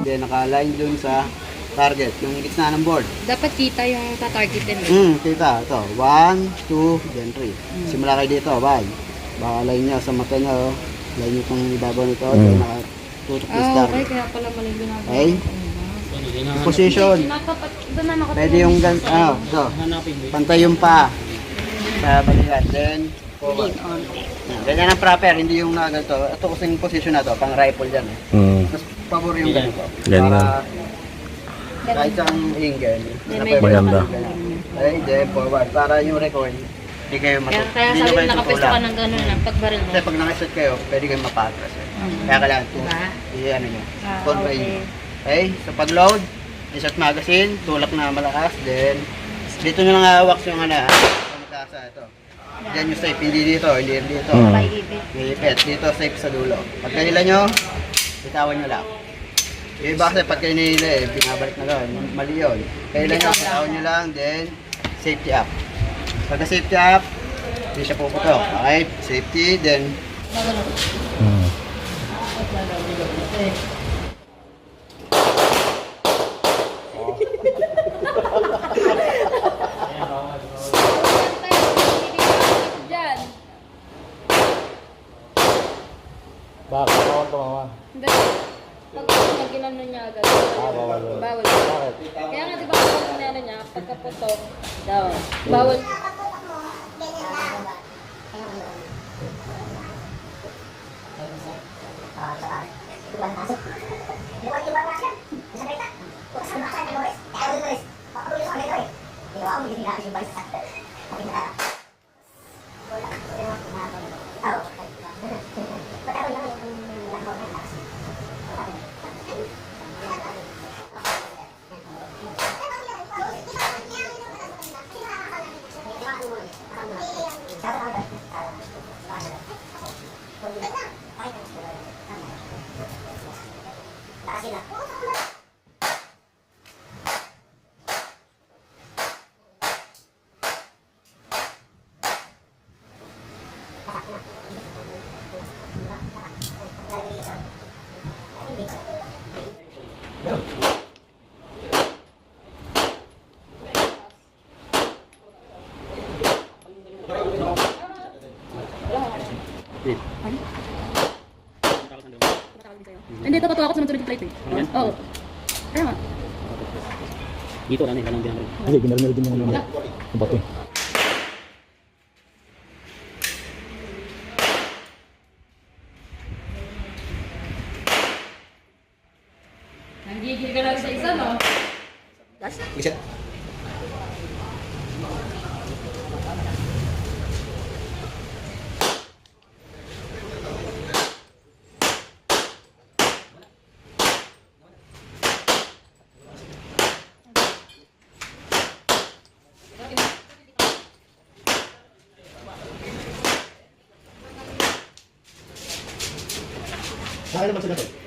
Then naka-align dun sa target, yung gitna ng board. Dapat kita yung tatargetin mo. Kita. Ito. 1, 2, then 3. Simula kayo dito. 1. Baka align nyo sa mata nyo. Align nyo itong ibabaw nito. Then nakatutok yung star. Okay, kaya pala mali ginagawa. Okay? Position. Doon na nakatulong. Pwede yung ito. Pantay yung pa. Sa balikat. Then, forward. Ganyan ang proper, hindi yung ganito. Ito kasing position na to, pang rifle dyan. Mas pabor yung ganito. Ganyan. Kahit ang angle. Maganda. Okay, then forward. Para yung record, hindi kayo Kaya sabi mo nakapesto ka ng gano'n na pagbaril mo. Kasi pag nakaset kayo, pwede kayo mapatras. Kaya kailangan ito. Ano nyo. Contra nyo. Okay, so pag-load, insert magazine, tulak na malakas, then dito nyo lang hawak yung pamataasa ito. Diyan yung safe, hindi dito, hindi dito. May ipet, dito safe sa dulo. Pag kanila nyo, bitawan nyo lang. Yung iba kasi pag kayo nila binabalik na gawin, mali yun. Kailan nyo, bitawan nyo lang, then safety up. Pagka safety up, hindi siya puputok. Okay, safety, then Bakit? Bawal tumawa. Hindi. Pag ginano niya agad. Bawal. Bakit? Kaya nga di ba kapag ginano niya, pagkaputok, daw. Bawal. Hindi, ito patuwa ako sa matulog plate eh. Oo. Kaya nga. Dito lang eh, walang binaril. Hindi, binaril din yung yung bato. Nanggigil ka lang sa isa, no? That's it. isa. Saan naman sila to?